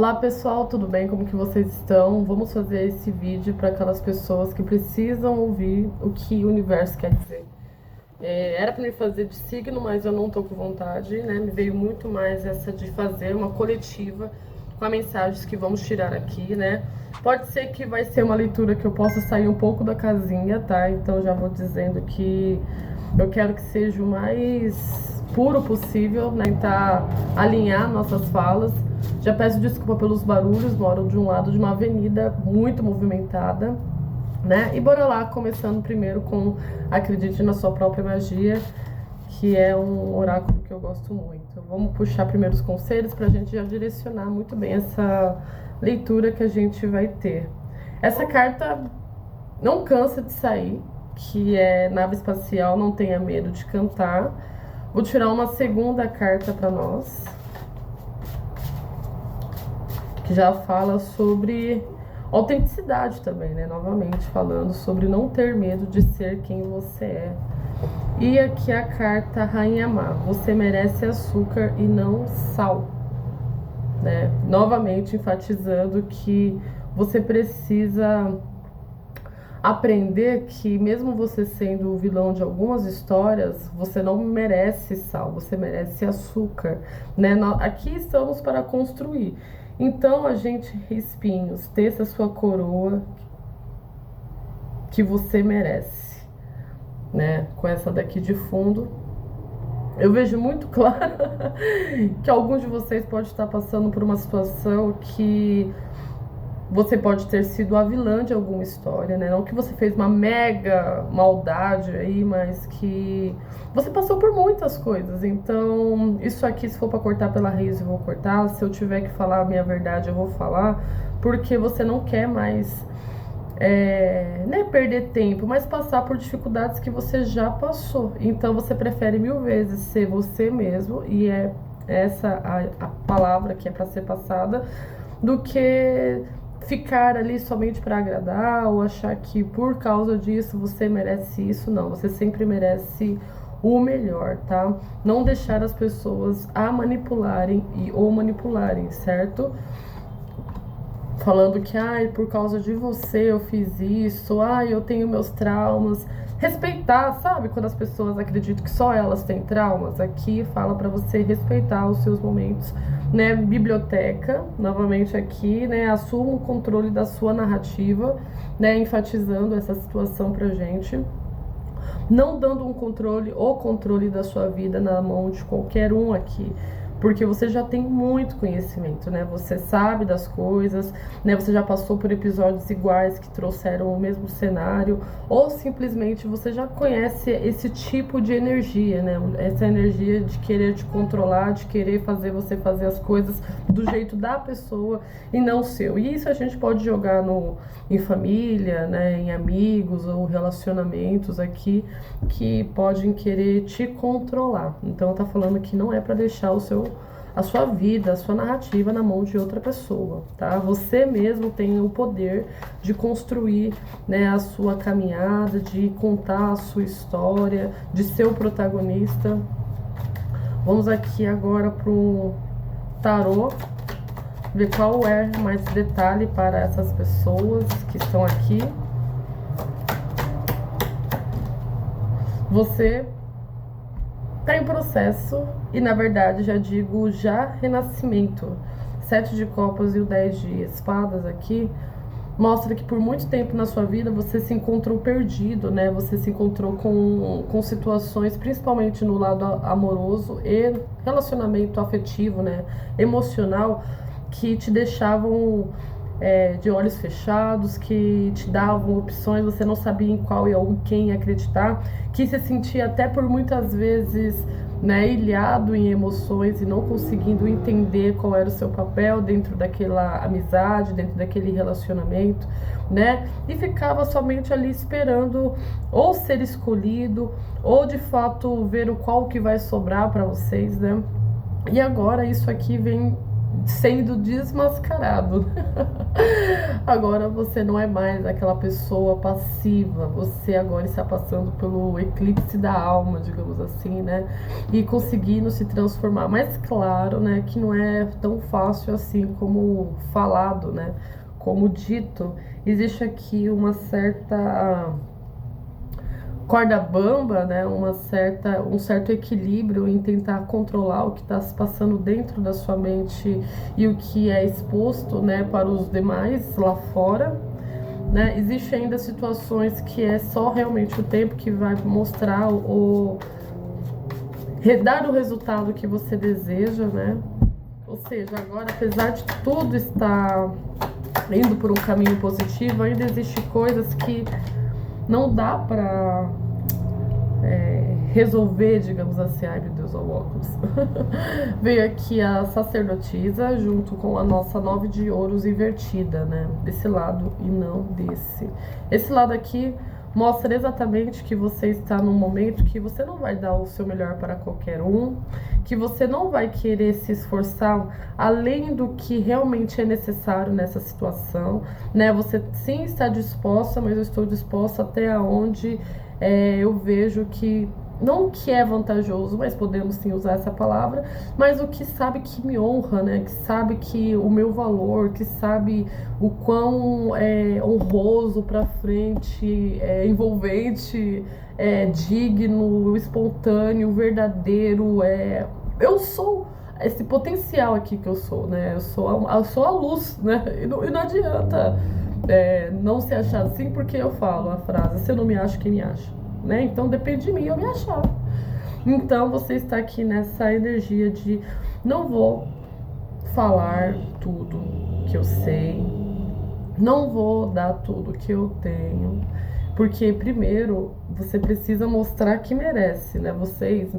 Olá pessoal, tudo bem? Como que vocês estão? Vamos fazer esse vídeo para aquelas pessoas que precisam ouvir o que o universo quer dizer. Era para me fazer de signo, mas eu não tô com vontade, né? Me veio muito mais essa de fazer uma coletiva com as mensagens que vamos tirar aqui, né? Pode ser que vai ser uma leitura que eu possa sair um pouco da casinha, tá? Então já vou dizendo que eu quero que seja o mais puro possível, né? Tentar alinhar nossas falas. Já peço desculpa pelos barulhos, moro de um lado de uma avenida muito movimentada, né? E bora lá, começando primeiro com Acredite na Sua Própria Magia, que é um oráculo que eu gosto muito. Vamos puxar primeiro os conselhos para a gente já direcionar muito bem essa leitura que a gente vai ter. Essa carta não cansa de sair, que é Nave Espacial, Não Tenha Medo de Cantar. Vou tirar uma segunda carta para nós, que já fala sobre autenticidade também, né? Novamente falando sobre não ter medo de ser quem você é. E aqui a carta Rainha Má, você merece açúcar e não sal, né? Novamente enfatizando que você precisa aprender que mesmo você sendo o vilão de algumas histórias, você não merece sal, você merece açúcar, né? Aqui estamos para construir. Então, a gente, espinhos, teça sua coroa que você merece, né? Com essa daqui de fundo, eu vejo muito claro que alguns de vocês podem estar passando por uma situação que você pode ter sido a vilã de alguma história, né? Não que você fez uma mega maldade aí, mas que você passou por muitas coisas. Então, isso aqui, se for para cortar pela raiz, eu vou cortar. Se eu tiver que falar a minha verdade, eu vou falar. Porque você não quer mais, né, perder tempo, mas passar por dificuldades que você já passou. Então, você prefere 1000 vezes ser você mesmo, e é essa a palavra que é para ser passada, do que ficar ali somente para agradar ou achar que por causa disso você merece isso. Não, você sempre merece o melhor, tá? Não deixar as pessoas a manipularem ou manipularem, certo? Falando que, ai, por causa de você eu fiz isso, ai, eu tenho meus traumas. Respeitar, sabe? Quando as pessoas acreditam que só elas têm traumas, aqui fala para você respeitar os seus momentos, né? Biblioteca, novamente aqui, né? Assuma o controle da sua narrativa, né? Enfatizando essa situação pra gente. Não dando um controle ou controle da sua vida na mão de qualquer um aqui, porque você já tem muito conhecimento, né? Você sabe das coisas, né? Você já passou por episódios iguais que trouxeram o mesmo cenário, ou simplesmente você já conhece esse tipo de energia, né? Essa energia de querer te controlar, de querer fazer você fazer as coisas do jeito da pessoa e não o seu. E isso a gente pode jogar em família, né? Em amigos ou relacionamentos aqui que podem querer te controlar. Então tá falando que não é para deixar a sua vida, a sua narrativa na mão de outra pessoa, tá? Você mesmo tem o poder de construir, né, a sua caminhada, de contar a sua história, de ser o protagonista. Vamos aqui agora pro tarô, ver qual é mais detalhe para essas pessoas que estão aqui. Você tá em processo e, na verdade, já digo já renascimento. 7 de copas e o 10 de espadas aqui mostra que por muito tempo na sua vida você se encontrou perdido, né? Você se encontrou com situações, principalmente no lado amoroso e relacionamento afetivo, né? Emocional, que te deixavam de olhos fechados, que te davam opções, você não sabia em qual e em quem acreditar, que se sentia até por muitas vezes, né, ilhado em emoções e não conseguindo entender qual era o seu papel dentro daquela amizade, dentro daquele relacionamento, né? E ficava somente ali esperando ou ser escolhido ou de fato ver o qual que vai sobrar para vocês, né? E agora isso aqui vem sendo desmascarado. Agora você não é mais aquela pessoa passiva, você agora está passando pelo eclipse da alma, digamos assim, né? E conseguindo se transformar. Mas claro, né, que não é tão fácil assim como falado, né? Como dito, existe aqui uma certa corda bamba, né, um certo equilíbrio em tentar controlar o que está se passando dentro da sua mente e o que é exposto, né, para os demais lá fora, né? Existe ainda situações que é só realmente o tempo que vai mostrar dar o resultado que você deseja, né? Ou seja, agora, apesar de tudo estar indo por um caminho positivo, ainda existe coisas que não dá pra resolver, digamos assim. Ai, meu Deus, o óculos. Veio aqui a sacerdotisa junto com a nossa 9 de ouros invertida, né? Desse lado e não desse. Esse lado aqui mostra exatamente que você está num momento que você não vai dar o seu melhor para qualquer um, que você não vai querer se esforçar além do que realmente é necessário nessa situação, né? Você sim está disposta, mas eu estou disposta até onde eu vejo que não que é vantajoso, mas podemos sim usar essa palavra, mas o que sabe que me honra, né? Que sabe que o meu valor, que sabe o quão honroso, pra frente, envolvente, digno, espontâneo, verdadeiro, eu sou esse potencial aqui que eu sou, né? Eu sou a luz, né? E não adianta não se achar assim, porque eu falo a frase: se eu não me acho, quem me acha? Né? Então depende de mim eu me achar. Então você está aqui nessa energia de não vou falar tudo que eu sei, não vou dar tudo que eu tenho, porque primeiro você precisa mostrar que merece, né? Vocês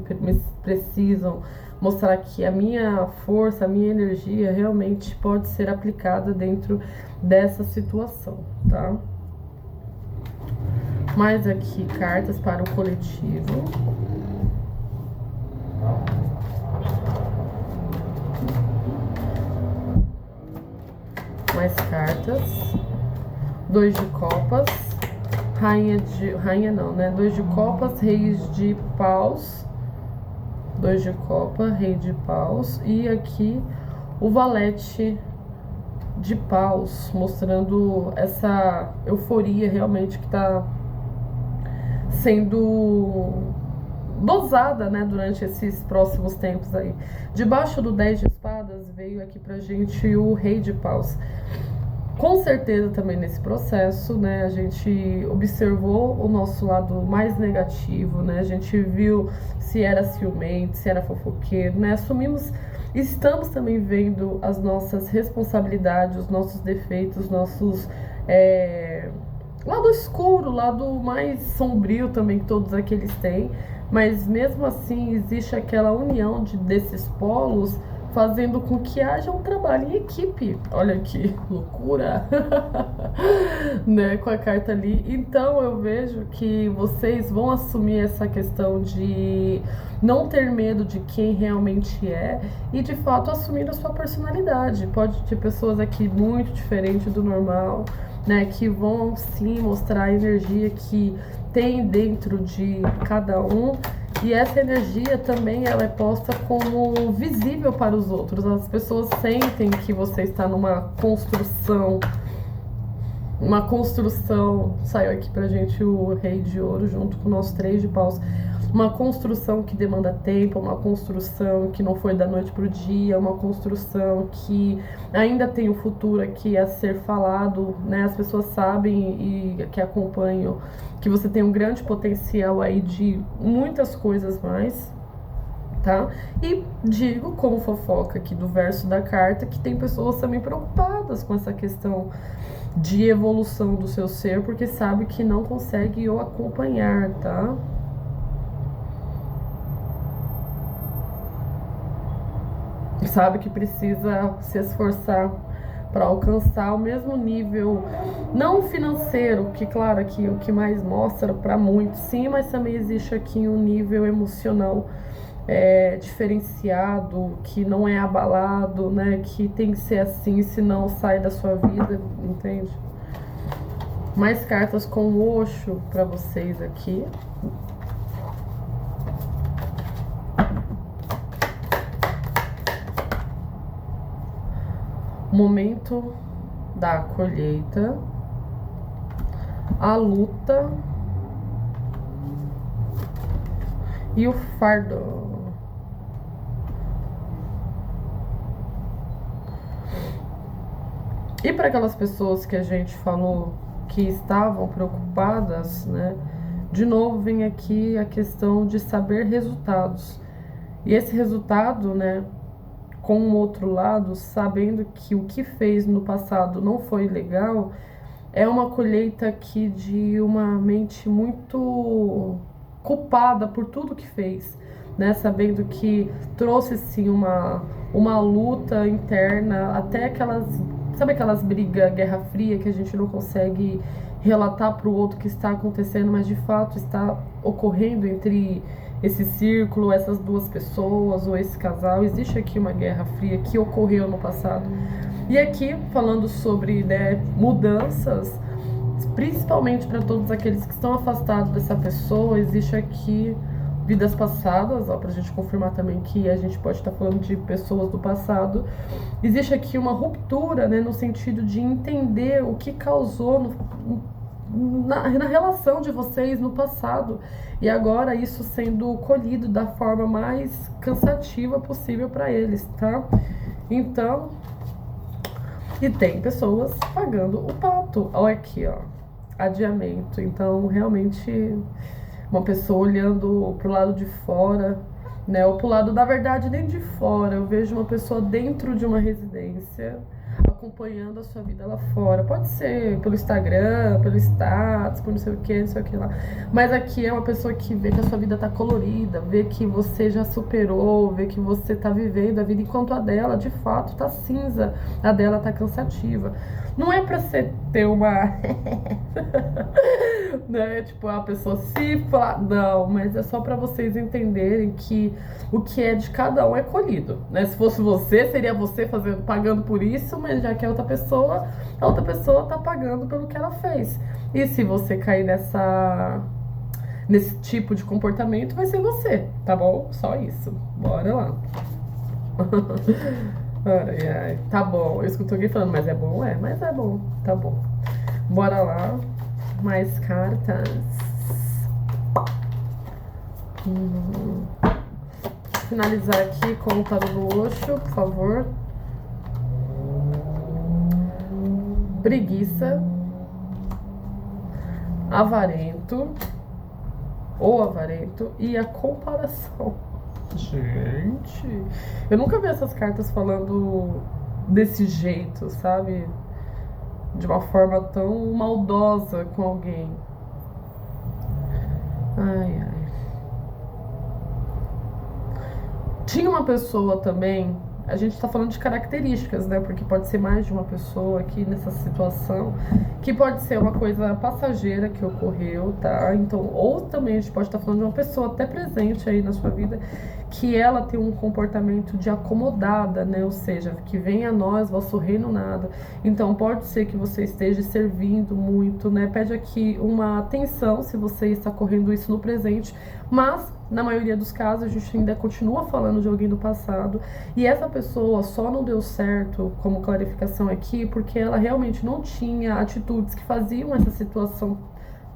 precisam mostrar que a minha força, a minha energia realmente pode ser aplicada dentro dessa situação, tá? Mais aqui cartas para o coletivo. Mais cartas. 2 de copas. Rainha não, né? 2 de copas, reis de paus. 2 de copa, rei de paus. E aqui o valete de paus, mostrando essa euforia realmente que tá sendo dosada, né, durante esses próximos tempos aí. Debaixo do 10 de espadas veio aqui pra gente o rei de paus. Com certeza também nesse processo, né, a gente observou o nosso lado mais negativo, né, a gente viu se era ciumento, se era fofoqueiro, né, estamos também vendo as nossas responsabilidades, os nossos defeitos, nossos lado escuro, lado mais sombrio também que todos aqueles têm, mas mesmo assim existe aquela união desses polos, fazendo com que haja um trabalho em equipe. Olha que loucura, né, com a carta ali. Então eu vejo que vocês vão assumir essa questão de não ter medo de quem realmente é e de fato assumir a sua personalidade. Pode ter pessoas aqui muito diferentes do normal, né, que vão sim mostrar a energia que tem dentro de cada um, e essa energia também ela é posta como visível para os outros. As pessoas sentem que você está numa construção, saiu aqui pra gente o rei de ouro junto com o nosso 3 de paus. Uma construção que demanda tempo, uma construção que não foi da noite pro dia, uma construção que ainda tem o futuro aqui a ser falado, né? As pessoas sabem e que acompanham que você tem um grande potencial aí de muitas coisas mais, tá? E digo como fofoca aqui do verso da carta que tem pessoas também preocupadas com essa questão de evolução do seu ser, porque sabe que não consegue o acompanhar, tá? Sabe que precisa se esforçar para alcançar o mesmo nível, não financeiro, que claro aqui o que mais mostra para muitos, sim, mas também existe aqui um nível emocional diferenciado, que não é abalado, né? Que tem que ser assim, senão sai da sua vida, entende? Mais cartas com o Osho para vocês aqui. Momento da colheita, a luta e o fardo. E para aquelas pessoas que a gente falou que estavam preocupadas, né? De novo vem aqui a questão de saber resultados. E esse resultado, né? Com o outro lado, sabendo que o que fez no passado não foi legal, é uma colheita aqui de uma mente muito culpada por tudo que fez, né? Sabendo que trouxe sim uma luta interna, até aquelas, sabe aquelas brigas, Guerra Fria, que a gente não consegue relatar para o outro que está acontecendo, mas de fato está ocorrendo entre esse círculo, essas duas pessoas ou esse casal. Existe aqui uma Guerra Fria que ocorreu no passado. E aqui, falando sobre, né, mudanças, principalmente para todos aqueles que estão afastados dessa pessoa, existe aqui vidas passadas, ó, pra gente confirmar também que a gente pode estar falando de pessoas do passado. Existe aqui uma ruptura, né, no sentido de entender o que causou na relação de vocês no passado, e agora isso sendo colhido da forma mais cansativa possível para eles, tá? Então, e tem pessoas pagando o pato. Olha aqui, ó, adiamento. Então, realmente, uma pessoa olhando pro lado de fora, né, ou pro lado da verdade nem de fora. Eu vejo uma pessoa dentro de uma residência acompanhando a sua vida lá fora. Pode ser pelo Instagram, pelo status, por não sei o que lá. Mas aqui é uma pessoa que vê que a sua vida tá colorida, vê que você já superou, vê que você tá vivendo a vida, enquanto a dela, de fato, tá cinza. A dela tá cansativa. Não é pra você ter uma... né, tipo, a pessoa se fala... Não, mas é só pra vocês entenderem que o que é de cada um é colhido, né? Se fosse você, seria você pagando por isso, mas já que a outra pessoa tá pagando pelo que ela fez. E se você cair nesse tipo de comportamento, vai ser você, tá bom? Só isso. Bora lá. Ai, ai. Tá bom, eu escuto alguém falando, mas é bom? É, mas é bom, tá bom. Bora lá. Mais cartas. Finalizar aqui com o tarô do Osho, por favor. Preguiça, avarento, ou avarento, e a comparação. Gente, eu nunca vi essas cartas falando desse jeito, sabe? De uma forma tão maldosa com alguém. Ai, ai. Tinha uma pessoa também, a gente tá falando de características, né? Porque pode ser mais de uma pessoa aqui nessa situação, que pode ser uma coisa passageira que ocorreu, tá? Então, ou também a gente pode estar falando de uma pessoa até presente aí na sua vida, que ela tem um comportamento de acomodada, né? Ou seja, que venha a nós, vosso reino nada. Então, pode ser que você esteja servindo muito, né? Pede aqui uma atenção se você está correndo isso no presente, mas na maioria dos casos a gente ainda continua falando de alguém do passado, e essa pessoa só não deu certo, como clarificação aqui, porque ela realmente não tinha atitudes que faziam essa situação,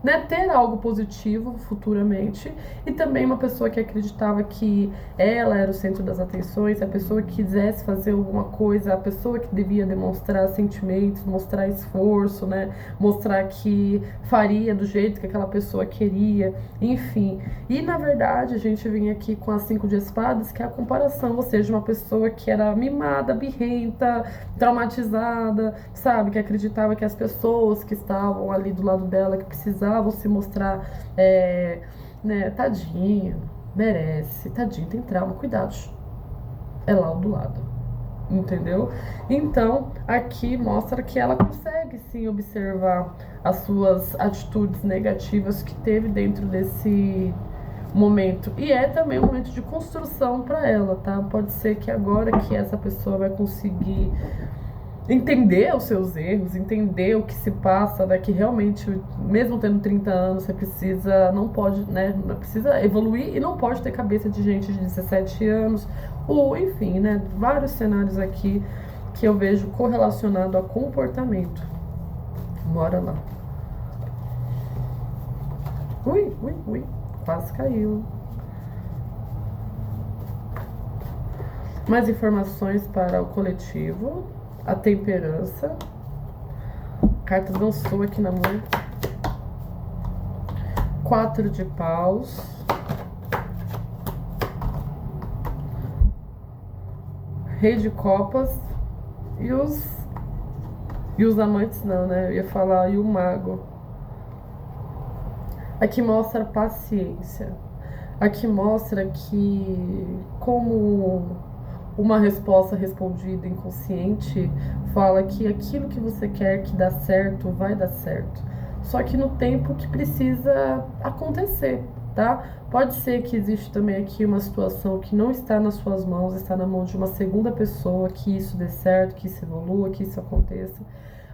né, ter algo positivo futuramente. E também uma pessoa que acreditava que ela era o centro das atenções, a pessoa que quisesse fazer alguma coisa, a pessoa que devia demonstrar sentimentos, mostrar esforço, né, mostrar que faria do jeito que aquela pessoa queria, enfim. E na verdade a gente vem aqui com as 5 de espadas, que é a comparação, ou seja, uma pessoa que era mimada, birrenta, traumatizada, sabe, que acreditava que as pessoas que estavam ali do lado dela, que precisavam se mostrar, né, tadinho, merece, tadinho, tem trauma, cuidado, é lá do lado, entendeu? Então, aqui mostra que ela consegue sim observar as suas atitudes negativas que teve dentro desse momento. E é também um momento de construção para ela, tá? Pode ser que agora que essa pessoa vai conseguir entender os seus erros, entender o que se passa, né? Que realmente, mesmo tendo 30 anos, você precisa, não pode, né? Precisa evoluir e não pode ter cabeça de gente de 17 anos, ou enfim, né? Vários cenários aqui que eu vejo correlacionado a comportamento. Bora lá. Ui, quase caiu. Mais informações para o coletivo. A temperança. A carta dançou aqui na mão. 4 de paus. Rei de copas. E os amantes não, né? Eu ia falar e o mago. Aqui mostra paciência. Aqui mostra que como uma resposta respondida inconsciente fala que aquilo que você quer que dá certo, vai dar certo. Só que no tempo que precisa acontecer, tá? Pode ser que existe também aqui uma situação que não está nas suas mãos, está na mão de uma segunda pessoa, que isso dê certo, que isso evolua, que isso aconteça.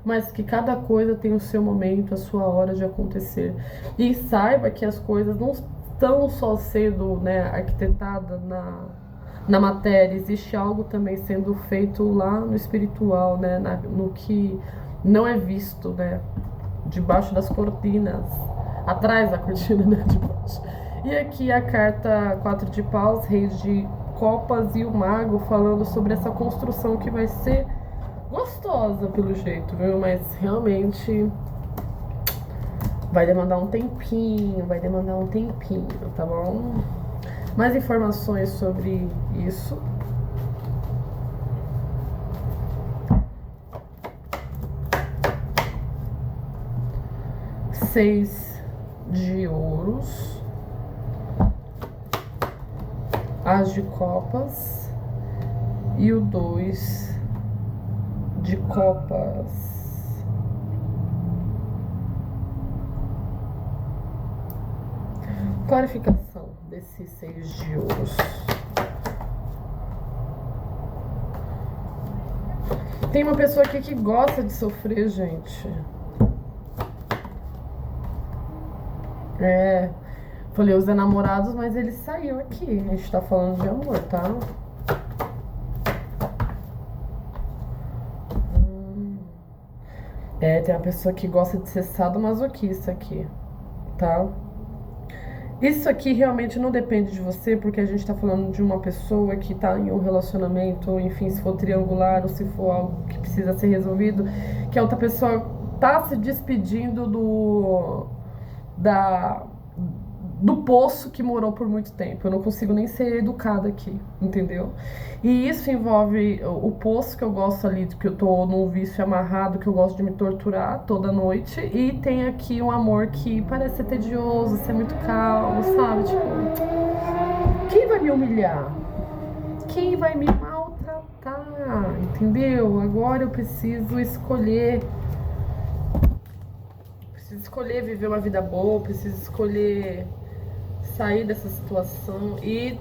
Mas que cada coisa tem o seu momento, a sua hora de acontecer. E saiba que as coisas não estão só sendo, né, arquitetadas na matéria, existe algo também sendo feito lá no espiritual, né, no que não é visto, né, debaixo das cortinas, atrás da cortina, né, debaixo. E aqui a carta 4 de paus, rei de copas e o mago falando sobre essa construção que vai ser gostosa pelo jeito, viu, mas realmente vai demandar um tempinho, tá bom? Mais informações sobre isso. Seis de ouros. As de copas. E o 2 de copas. Clarificação desses 6 de ouros. Tem uma pessoa aqui que gosta de sofrer, gente. Falei os enamorados, mas ele saiu aqui. A gente tá falando de amor, tá? Tem uma pessoa que gosta de ser sadomasoquista aqui, tá? Isso aqui realmente não depende de você, porque a gente tá falando de uma pessoa que tá em um relacionamento, ou enfim, se for triangular, ou se for algo que precisa ser resolvido, que a outra pessoa tá se despedindo do poço que morou por muito tempo. Eu não consigo nem ser educada aqui, entendeu? E isso envolve o poço que eu gosto ali, que eu tô num vício amarrado, que eu gosto de me torturar toda noite, e tem aqui um amor que parece ser tedioso, ser muito calmo, sabe? Tipo, quem vai me humilhar? Quem vai me maltratar? Entendeu? Agora eu preciso escolher viver uma vida boa, preciso escolher sair dessa situação e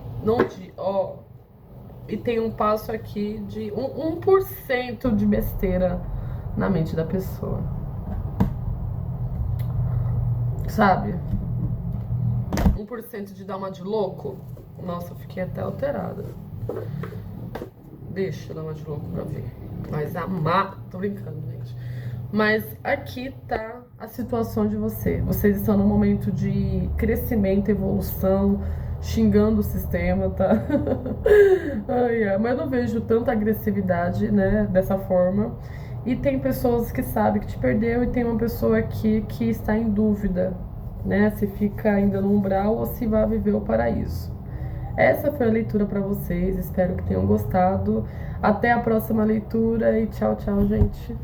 e tem um passo aqui de 1% de besteira na mente da pessoa. Sabe? 1% de dar uma de louco. Nossa, eu fiquei até alterada. Deixa eu dar uma de louco pra ver. Mas amar, tô brincando, gente. Mas aqui tá a situação de você. Vocês estão num momento de crescimento, evolução, xingando o sistema, tá? Mas eu não vejo tanta agressividade, né, dessa forma. E tem pessoas que sabem que te perdeu e tem uma pessoa aqui que está em dúvida, né, se fica ainda no umbral ou se vai viver o paraíso. Essa foi a leitura para vocês, espero que tenham gostado. Até a próxima leitura e tchau, tchau, gente.